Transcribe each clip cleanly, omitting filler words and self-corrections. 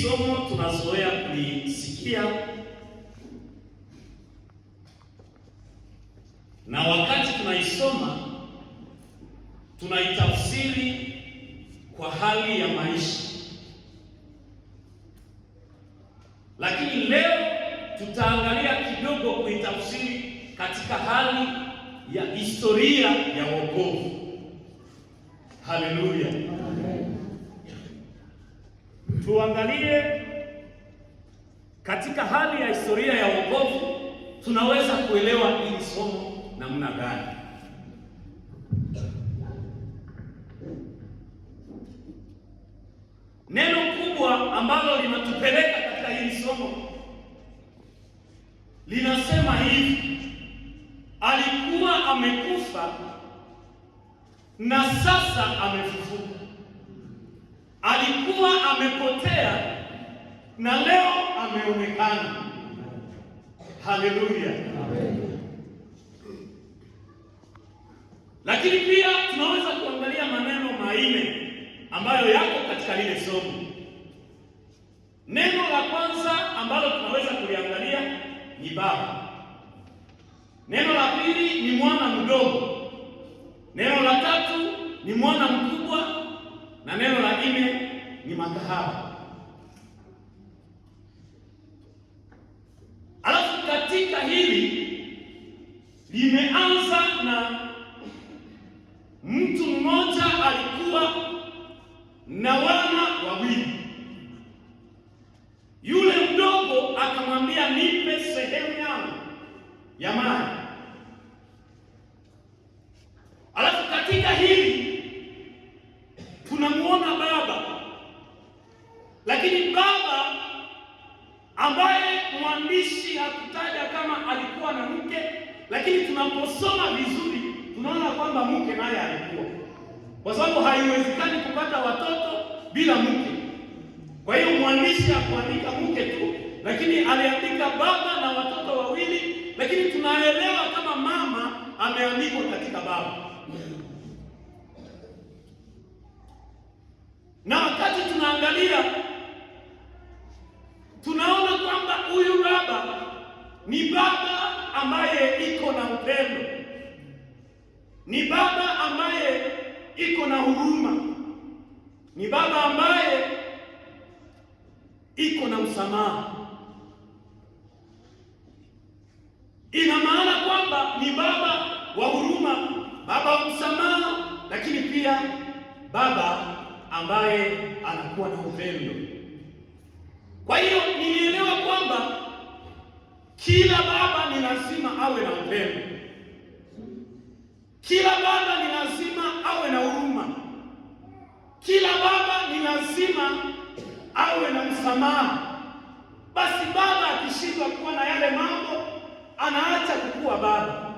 Somo tunazoea kulisikia na wakati tunaisoma tunaitafsiri kwa hali ya maisha, lakini leo tutaangalia kidogo kuitafsiri katika hali ya historia ya wokovu. Haleluya, amen. Tuangalie katika hali ya historia ya wokovu tunaweza kuelewa hili somo namna gani. Neno kubwa ambalo linatupeleka katika hili somo linasema hivi: alikuwa amekufa na sasa amefufuka. Alikuwa amepotea na leo ameonekana. Haleluya, amen. Lakini pia tunaweza kuangalia maneno manne ambayo yako katika lile somo. Neno la kwanza ambalo tunaweza kuliangalia ni baba. Neno la pili ni mwana mdogo. Neno la tatu ni mwana mkubwa, na neno la nne ni makahaba. Alafu katika hili limeanza na mtu mmoja alikuwa na wana wawili. Yule mdogo akamwambia, nipe sehemu yangu ya mali. Alafu katika hili tunamuona baba, lakini baba ambaye mwandishi hakutaja kama alikuwa na mke, lakini tunaposoma vizuri tunaona kwamba mke naye alikuwa, kwa sababu haiwezekani kupata watoto bila mke. Kwa hiyo mwandishi hakuandika mke tu, lakini aliandika baba na watoto wawili, lakini tunaelewa kama mama ameandikwa katika baba. Na wakati tunaangalia tunaona kwamba huyu baba ni baba ambaye iko na upendo, ni baba ambaye iko na huruma, ni baba ambaye iko na msamaha. Ina maana kwamba ni baba wa huruma, baba wa msamaha, lakini pia baba ambaye anakuwa na upendo. Kwa hiyo nilielewa kwamba kila baba ni lazima awe na upendo, kila baba ni lazima awe na huruma, kila baba ni lazima awe na msamaha. Basi baba akishindwa kuwa na yale mambo anaacha kukuwa baba,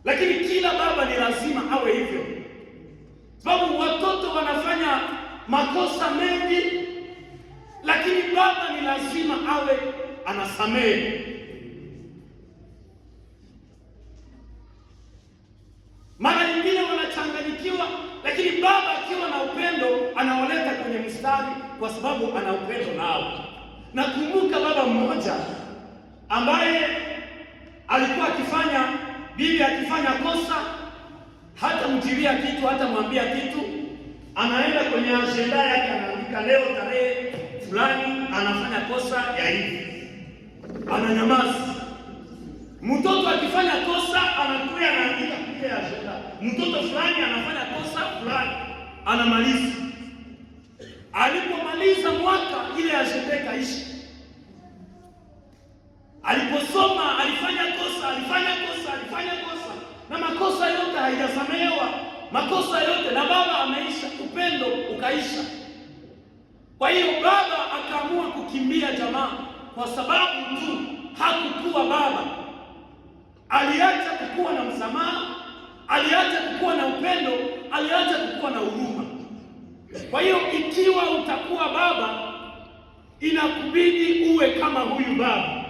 lakini kila baba ni lazima awe hivyo, sababu watoto wanafanya makosa mengi, lakini baba ni lazima awe anasamehe. Mara nyingine wanachanganyikiwa, lakini baba akiwa na upendo anaoleta kwenye mstari, kwa sababu ana upendo nao. Nakumbuka baba mmoja ambaye alikuwa akifanya, bibi akifanya kosa, hata mjilia kitu, hata mwambia kitu, anaenda kwenye agenda yake anaandika leo tarehe fulani anafanya kosa ya hivi, ananyamaza. Mtoto akifanya kosa anakuja anaandika kile agenda, mtoto fulani anafanya kosa fulani, anamaliza. Alipomaliza mwaka ile agenda ikaisha. Aliposoma alifanya kosa, na makosa yote haijasamehewa, makosa yote, na baba ameisha, upendo ukaisha. Kwa hiyo baba akaamua kukimbia jamaa, kwa sababu tu hakukuwa baba. Aliacha kukuwa na msamaha, aliacha kukuwa na upendo, aliacha kukuwa na huruma. Kwa hiyo ikiwa utakuwa baba, inakubidi uwe kama huyu baba.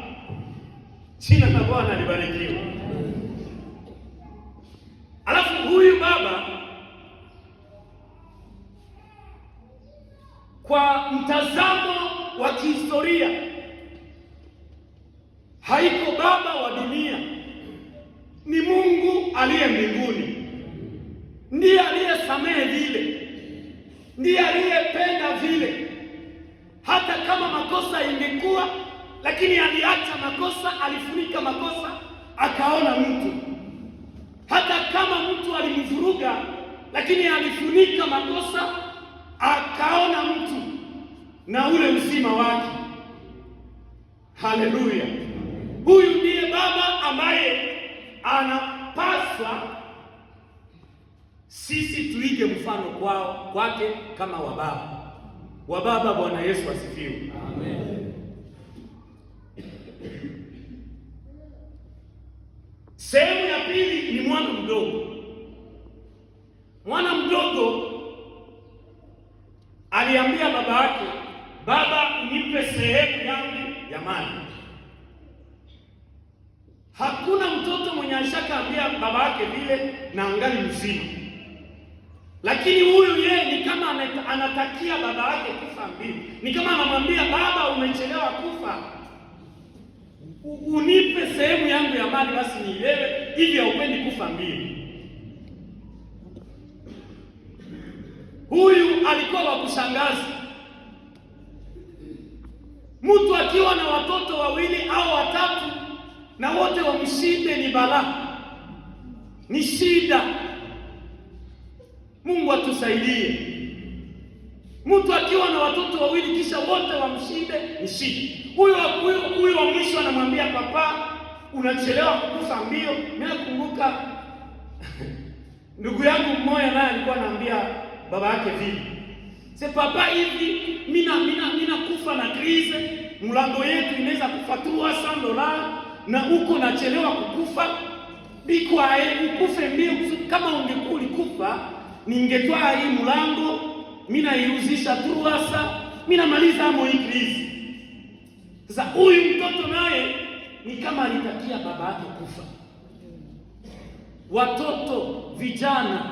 Jina la Bwana libarikiwe. Alafu huyu baba kwa mtazamo wa kihistoria. Haiko baba wa dunia, ni Mungu aliye mbinguni. Ndiye aliyesamehe vile, ndiye aliyependa vile. Hata kama makosa ingekuwa, lakini aliacha makosa, alifunika makosa, akaona mtu. Hata kama mtu alimvuruga, lakini alifunika makosa, akaona mtu na ule uzima wake. Haleluya! Huyu ndiye baba ambaye anapaswa sisi tuige mfano kwake kama wababa. Bwana Yesu asifiwe. Amen. Sehemu ya pili ni mwana mdogo. Mwana mdogo aliambia baba yake, baba, nipe sehemu yangu ya mali. Hakuna mtoto mwenye ashakaambia baba yake vile na angali mzima. Lakini huyu yeye ni kama anatakia baba yake kufa mbili. Ni kama anamwambia, baba, umechelewa kufa, unipe sehemu yangu ya mali basi niilewe, hivi haupendi kufa mbili. Huyu alikuwa wa kushangaza. Mtu akiwa na watoto wawili au watatu na wote wamshinde ni balaa, ni shida. Mungu atusaidie. Mtu akiwa na watoto wawili kisha wote wamshinde ni shida. Huyu wa mwisho anamwambia, papa, unachelewa kukufa mbio. Mimi nakumbuka ndugu yangu mmoja naye alikuwa anaambia baba yake vipi, papa, hivi mina kufa na krize, mlango yetu inaweza kufatua $100 na uko nachelewa kukufa. Biko ukufe mbio. Kama ungekuwa ulikufa, ningetwaa hii mlango, mimi naiuzisha truasa, mimi namaliza hapo hii krizi. Sasa huyu mtoto naye ni kama alitakia baba yake kufa. Watoto, vijana,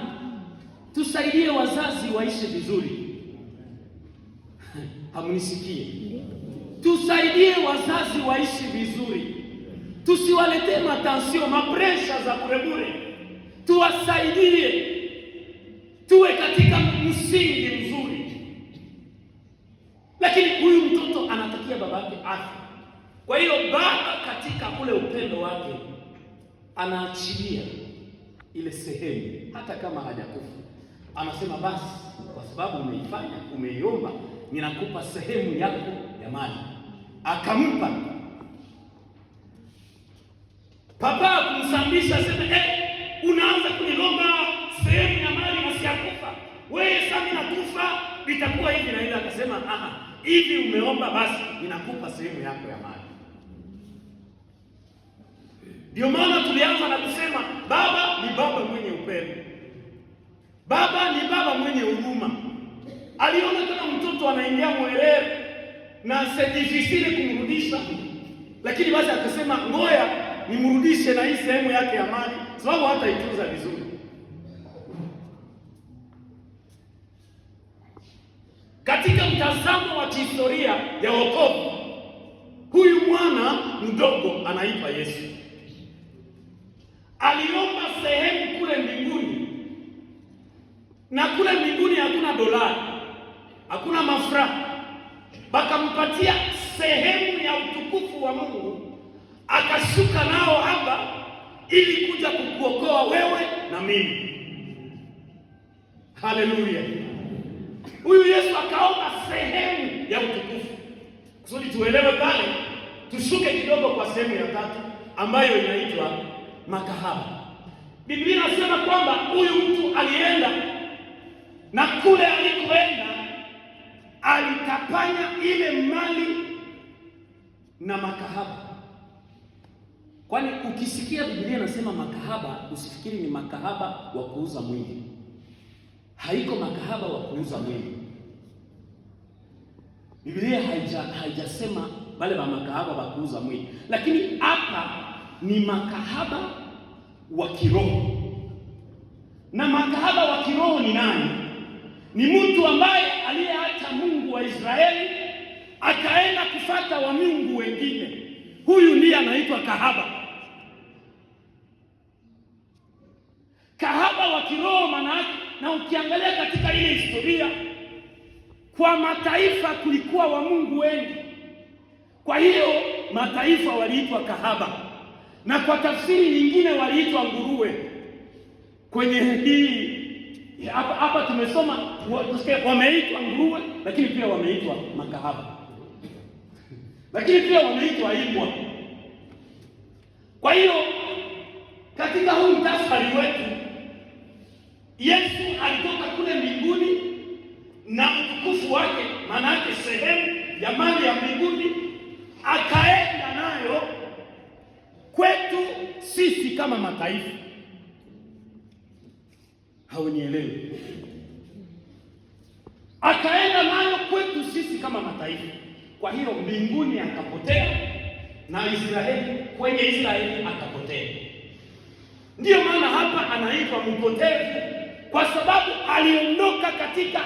tusaidie wazazi waishi vizuri. Hamunisikie? Tusaidie wazazi waishi vizuri. Tusiwaletee matansio, mapresha za burebure. Tuwasaidie tuwe katika msingi mzuri. Lakini huyu mtoto anatakia baba yake afya. Kwa hiyo baba katika ule upendo wake anaachilia ile sehemu, hata kama hajakufa. Anasema, basi kwa sababu umeifanya, umeiomba, ninakupa sehemu yako ya mali. Akampa. Papa kumsambisha, asema, unaanza kunilomba sehemu ya mali na siyakufa. Wewe sasa nakufa, itakuwa hivi na ile. Akasema, hivi umeomba, basi ninakupa sehemu yako ya mali. Ndio maana tulianza na kusema baba ni baba mwenye upendo. Baba ni baba mwenye huruma. Aliona kama mtoto anaingia mwerere na c'est difficile kumrudisha, lakini basi akasema, ngoja nimrudishe na hii sehemu yake ya mali, sababu hata itunza vizuri. Katika mtazamo wa kihistoria ya wokovu, huyu mwana mdogo anaitwa Yesu. Aliomba sehemu kule mbinguni, na kule mbinguni hakuna dolari, hakuna mafranga. Bakampatia sehemu ya utukufu wa Mungu, akashuka nao hapa ili kuja kukuokoa wewe na mimi. Haleluya! Huyu Yesu akaomba sehemu ya utukufu. Kusudi tuelewe pale, tushuke kidogo kwa sehemu ya tatu ambayo inaitwa makahaba. Biblia inasema kwamba huyu mtu alienda, na kule alikoenda alitapanya ile mali na makahaba. Kwani ukisikia Biblia inasema makahaba, usifikiri ni makahaba wa kuuza mwili. Haiko makahaba wa kuuza mwili. Biblia haijasema wale wa makahaba wa kuuza mwili, lakini hapa ni makahaba wa kiroho. Na makahaba wa kiroho ni nani? Ni mtu ambaye aliyeacha Mungu wa Israeli akaenda anayefuata wa miungu wengine, huyu ndiye anaitwa kahaba. Kahaba wa kiroho maana. Na ukiangalia katika ile historia, kwa mataifa kulikuwa wa Mungu wengi, kwa hiyo mataifa waliitwa kahaba, na kwa tafsiri nyingine waliitwa nguruwe. Kwenye hii hapa tumesoma wameitwa nguruwe, lakini pia wameitwa makahaba, lakini pia wameitwa imbwa. Kwa hiyo katika huu mtasari wetu, Yesu alitoka kule mbinguni na utukufu wake, maana yake sehemu ya mali ya mbinguni, akaenda nayo kwetu sisi kama mataifa. Haunielewi? Akaenda nayo kwetu sisi kama mataifa. Kwa hiyo mbinguni akapotea na Israeli, kwenye Israeli akapotea. Ndiyo maana hapa anaitwa mpotevu, kwa sababu aliondoka katika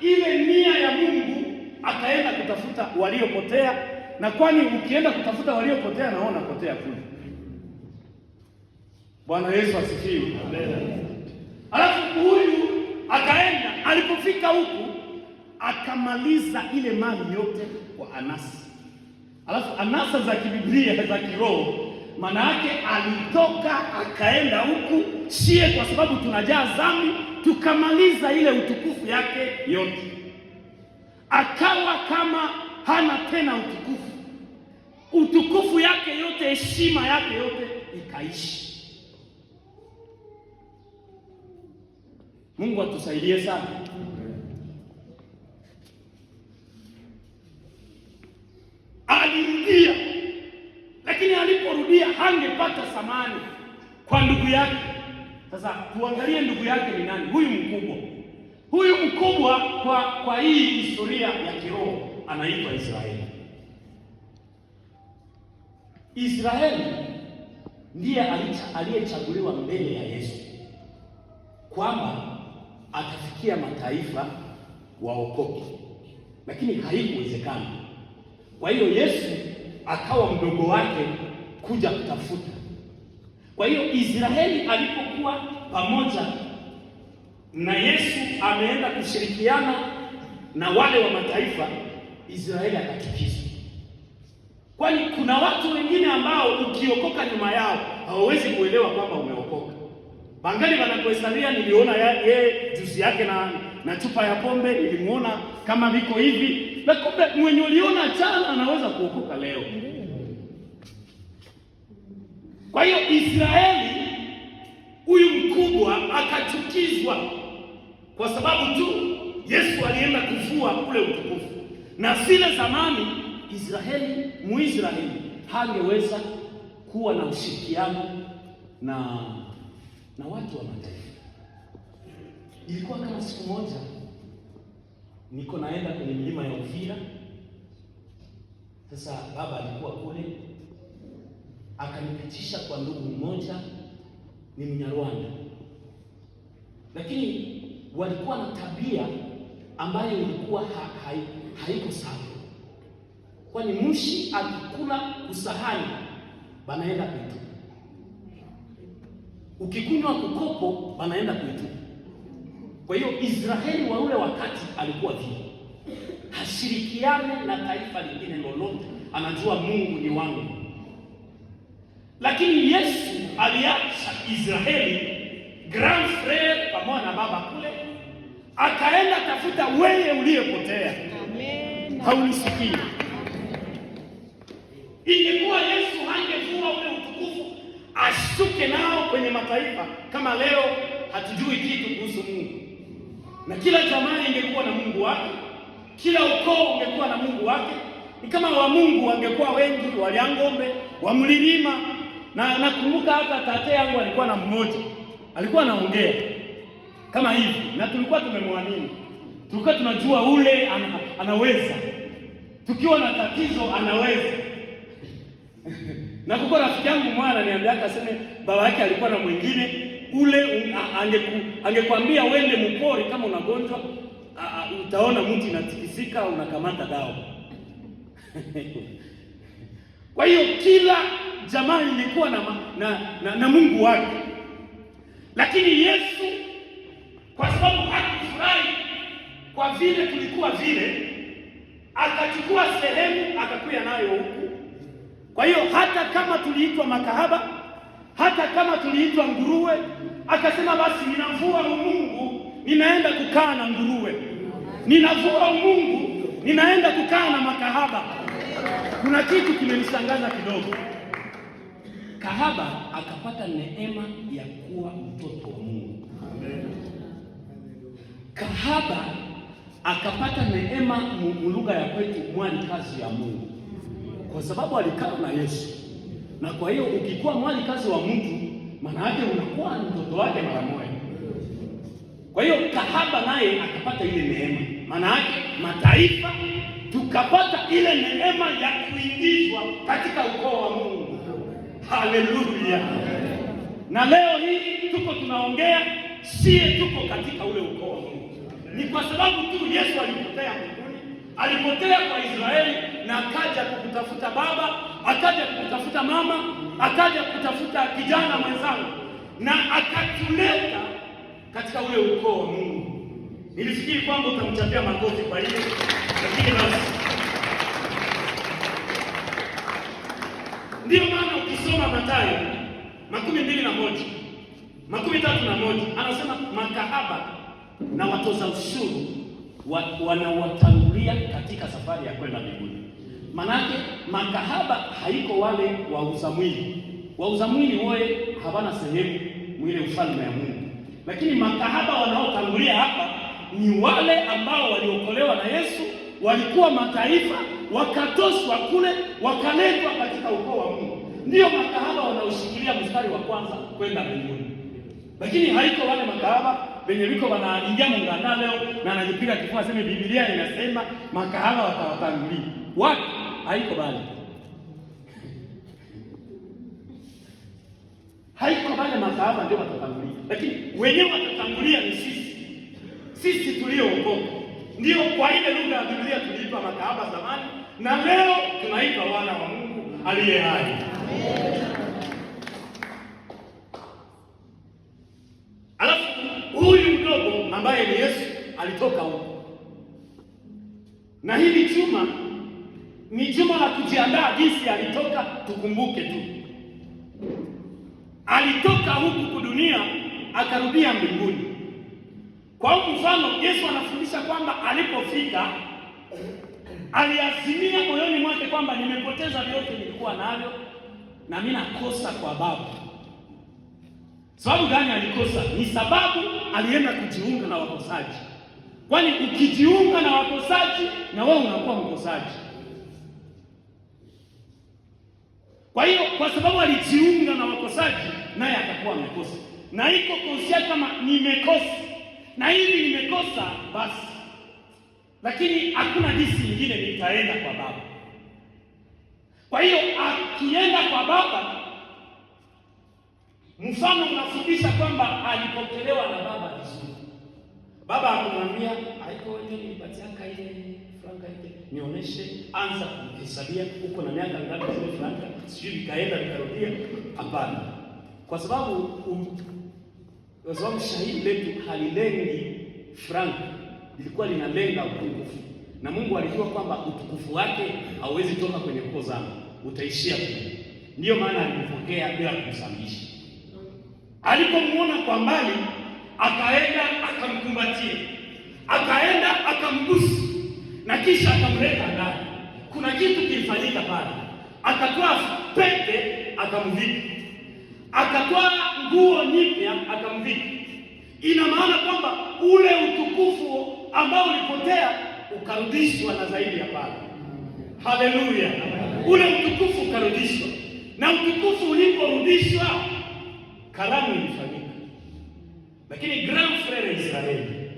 ile nia ya Mungu akaenda kutafuta waliopotea. Na kwani ukienda kutafuta waliopotea na wao potea kule. Bwana Yesu asifiwe. Amen. Alafu huyu akaenda, alipofika huku akamaliza ile mali yote kwa anasa. Alafu anasa za kibiblia za kiroho, maana yake alitoka akaenda huku, sie kwa sababu tunajaa dhambi tukamaliza ile utukufu yake yote, akawa kama hana tena utukufu. Utukufu yake yote, heshima yake yote ikaishi. Mungu atusaidie sana. Alirudia, lakini aliporudia hangepata thamani kwa ndugu yake. Sasa tuangalie ndugu yake ni nani? Huyu mkubwa. Huyu mkubwa kwa hii historia ya kiroho anaitwa Israeli. Israeli ndiye aliyechaguliwa mbele ya Yesu kwamba atafikia mataifa waokoke, lakini haikuwezekana. Kwa hiyo Yesu akawa mdogo wake kuja kutafuta. Kwa hiyo Israeli alipokuwa pamoja na Yesu ameenda kushirikiana na wale wa mataifa, Israeli akachukizwa. Kwani kuna watu wengine ambao ukiokoka nyuma yao hawawezi kuelewa kwamba umeokoka. Bangali wanakuhesalia, niliona yeye juzi yake na chupa ya pombe, nilimuona kama viko hivi, na kumbe mwenye uliona jana anaweza kuokoka leo. Kwa hiyo Israeli huyu mkubwa akachukizwa kwa sababu tu Yesu alienda kuvua ule utukufu. Na zile zamani Muisraeli hangeweza kuwa na ushirikiano na watu wa mataifa. Ilikuwa kama siku moja niko naenda kwenye milima ya Uvira. Sasa baba alikuwa kule, akanipitisha kwa ndugu mmoja ni Mnyarwanda, lakini walikuwa na tabia ambayo ilikuwa haiko sawa. Kwani mshi akikula usahani banaenda kwetu, ukikunywa kukopo banaenda kwetu. Kwa hiyo Israeli wa ule wakati alikuwa vile, hashirikiane na taifa lingine lolote, anajua Mungu ni wangu. Lakini Yesu aliacha Israeli grand frère pamoja na baba kule, akaenda tafuta wewe uliyepotea. Amen. Haunisikii? Ingekuwa Yesu hangevua ule utukufu ashuke nao kwenye mataifa, kama leo hatujui kitu kuhusu Mungu, na kila jamaa ingekuwa na Mungu wake, kila ukoo ungekuwa na Mungu wake. Ni kama wa Mungu wangekuwa wengi, waliangombe wamlilima. Na nakumbuka hata tate yangu alikuwa na mmoja, alikuwa anaongea kama hivi, na tulikuwa tumemwamini, tulikuwa tunajua ule anaweza, tukiwa na tatizo anaweza. Na kuko rafiki yangu mwana ananiambia, akasema baba yake alikuwa na mwingine ule, angekwambia wende mpori kama unagonjwa, utaona mti inatikisika, unakamata dawa. Kwa hiyo kila jamaa ilikuwa na Mungu wake, lakini Yesu kwa sababu hakufurahi kwa vile tulikuwa vile, akachukua sehemu akakuya nayo huku. Kwa hiyo hata kama tuliitwa makahaba, hata kama tuliitwa nguruwe, akasema basi ninavua umungu, ninaenda kukaa na nguruwe, ninavua umungu, ninaenda kukaa na makahaba. Kuna kitu kimenishangaza kidogo. Kahaba akapata neema ya kuwa mtoto wa Mungu. Kahaba akapata neema, lugha ya kwetu, mwali kazi ya Mungu, kwa sababu alikaa na Yesu. Na kwa hiyo ukikuwa mwali kazi wa mtu, maana yake unakuwa mtoto wake mara moja. Kwa hiyo kahaba naye akapata ile neema, maana yake mataifa tukapata ile neema ya kuingizwa katika ukoo wa Mungu. Haleluya! Na leo hii tuko tunaongea, sie tuko katika ule ukoo wa Mungu. Ni kwa sababu tu Yesu alipotea mbinguni, alipotea kwa Israeli, na akaja kukutafuta baba, akaja kukutafuta mama, akaja kutafuta kijana mwenzangu, na akatuleta katika ule ukoo wa Mungu. Nilifikiri kwamba utamchapia makofi kwa ile, lakini basi ndio maana ukisoma Mathayo 22:31 anasema makahaba na watoza ushuru wanawatangulia katika safari ya kwenda mbinguni. Manake makahaba haiko wale wauza mwili. Wauza mwili wote hawana sehemu mwile ufalme ya Mungu. Lakini makahaba wanaotangulia hapa ni wale ambao waliokolewa na Yesu, walikuwa mataifa, wakatoshwa kule, wakaletwa katika ukoo wa Mungu. Ndio makahaba wanaoshikilia mstari wa kwanza kwenda mbinguni. Lakini haiko wale makahaba wenye wiko wanaingia mungana leo na anajipiga kifua sema Biblia inasema makahaba watawatangulia. Wapi? Haiko bali. Haiko bali makahaba ndio watatangulia. Lakini wenyewe watatangulia ni sisi. Sisi tuliookoka. Ndio kwa ile lugha ya Biblia tuliitwa makahaba zamani, na leo tunaitwa wana wa Mungu aliye hai. Alafu huyu mdogo ambaye ni Yesu alitoka huko. Na hili chuma ni chuma la kujiandaa jinsi alitoka, tukumbuke tu. Alitoka huku dunia akarudia mbinguni. Kwa mfano Yesu anafundisha kwamba alipofika aliazimia moyoni mwake kwamba nimepoteza vyote nilikuwa navyo na mimi nakosa kwa Baba. Sababu gani alikosa? Ni sababu alienda kujiunga na wakosaji. Kwani ukijiunga na wakosaji na wewe unakuwa mkosaji. Kwa hiyo kwa sababu alijiunga na wakosaji, naye atakuwa amekosa. Na iko konsia kama nimekosa na hivi nimekosa basi, lakini hakuna jinsi nyingine, nitaenda kwa Baba. Kwa hiyo akienda kwa Baba, mfano unafundisha kwamba alipokelewa na Baba vizuri. Baba akamwambia, haiko wewe nilipatiaka ile franka ile, nionyeshe, anza kuhesabia uko na miaka ngapi zile franka, sijui nikaenda nikarudia. Hapana. Kwa sababu shahidi letu halilengi franka, ilikuwa linalenga utukufu. Na Mungu alijua kwamba utukufu wake hauwezi toka kwenye ukoo zangu, utaishia kule. Ndiyo maana alipokea bila kumsamisha. Alipomuona kwa mbali, akaenda akamkumbatia, akaenda akambusu, na kisha akamleta ndani. Kuna kitu kilifanyika pale. Akatoa pete akamvika, akatoa nguo nyipya akamvika. Ina maana kwamba ule utukufu ambao ulipotea ukarudishwa na zaidi ya pale. Haleluya! Ule utukufu ukarudishwa, na utukufu uliporudishwa, karamu ilifanyika. Lakini grand frère Israeli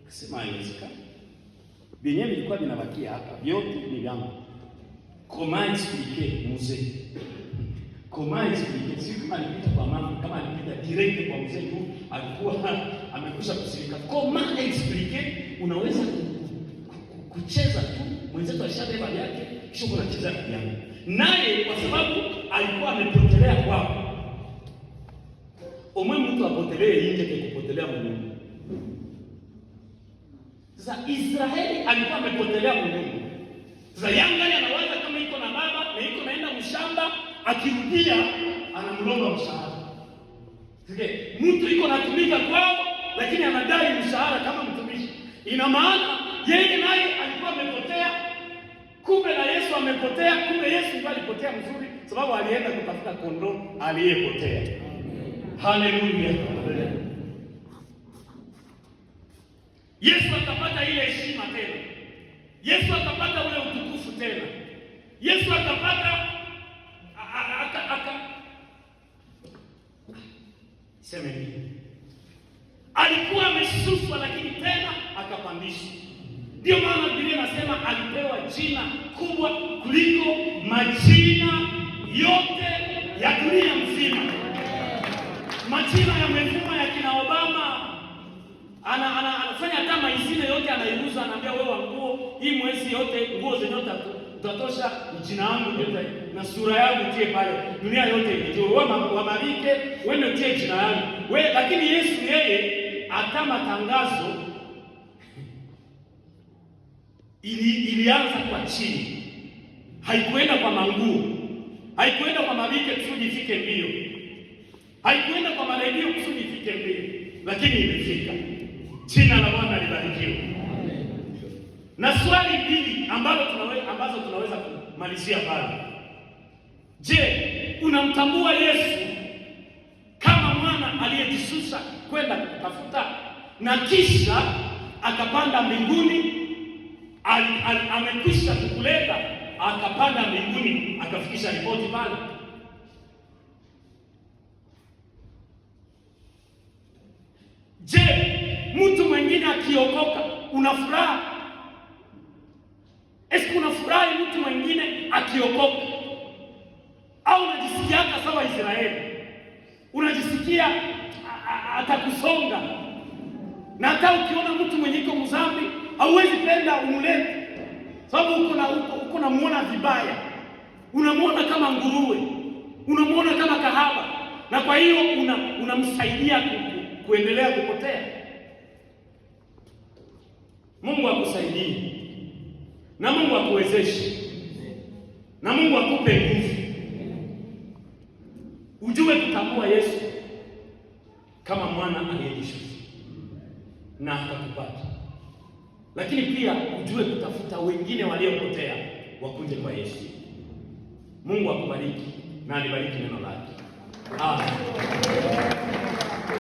akasema haiwezekani. Vyenyewe vilikuwa vinabakia hapa, vyote ni vyangu. Comment expliquer mzee? Comment expliquer? Si kama alipita kwa mama, kama alipita direct kwa mzee tu, alikuwa amekusha kusirika. Comment expliquer? Unaweza kucheza tu, mwenzetu alishabeba yake, kisha unacheza piano. Naye kwa sababu alikuwa amepotelea kwao. Omwe mtu apotelee nje kwa kupotelea Mungu. Sasa Israeli alikuwa amepotelea Mungu. Sasa yangali anawaza kama iko na baba na iko naenda mshamba, akirudia anamlomba mshahara. Mtu iko natumika kwao lakini anadai mshahara kama mtumishi. Ina maana yeye naye alikuwa amepotea. Kumbe na Yesu amepotea. Kumbe Yesu ndiye alipotea mzuri, sababu alienda kutafuta kondoo aliyepotea. Haleluya. Yesu akapata ile heshima tena. Yesu akapata ule utukufu tena. Yesu akapata semeni. Alikuwa ameshushwa lakini tena akapandishwa. Ndio maana Biblia inasema alipewa jina kubwa kuliko majina yote ya dunia mzima. Majina yamevuma ya kina Obama. Anafanya hata maizine yote anaiuza, anaambia wewe wa nguo hii mwezi yote nguo zenye utatosha jina langu yote na sura yangu tie pale. Dunia yote inajua wewe wa mabike wewe tie jina langu. Wewe lakini Yesu yeye hata matangazo ilianza kwa chini. Haikuenda kwa manguo. Haikuenda kwa mabike kusudi ifike mbio. Haikuenda kwa maredio kusudi ifike mbio. Lakini imefika. Jina la Bwana libarikiwe. Na swali mbili ambazo tunaweza kumalizia pale. Je, unamtambua Yesu kama mwana aliyejishusha kwenda kutafuta na kisha akapanda mbinguni? Amekwisha kukuleta akapanda mbinguni akafikisha ripoti pale. Je, mtu mwingine akiokoka unafurahi? Esi unafurahi mtu mwingine akiokoka? Au unajisikia sawa Israeli? Unajisikia atakusonga? Na hata ukiona mtu mwenye iko mzambi hauwezi penda umlete, sababu uko na muona vibaya, unamuona kama nguruwe, unamuona kama kahaba, na kwa hiyo unamsaidia kuendelea kupotea. Mungu akusaidie, na Mungu akuwezeshe, na Mungu akupe nguvu, ujue kutambua Yesu kama mwana aliyejishusha na akakupata. Lakini pia ujue kutafuta wengine waliopotea wakuje kwa Yesu. Mungu akubariki na alibariki neno lake. Amen.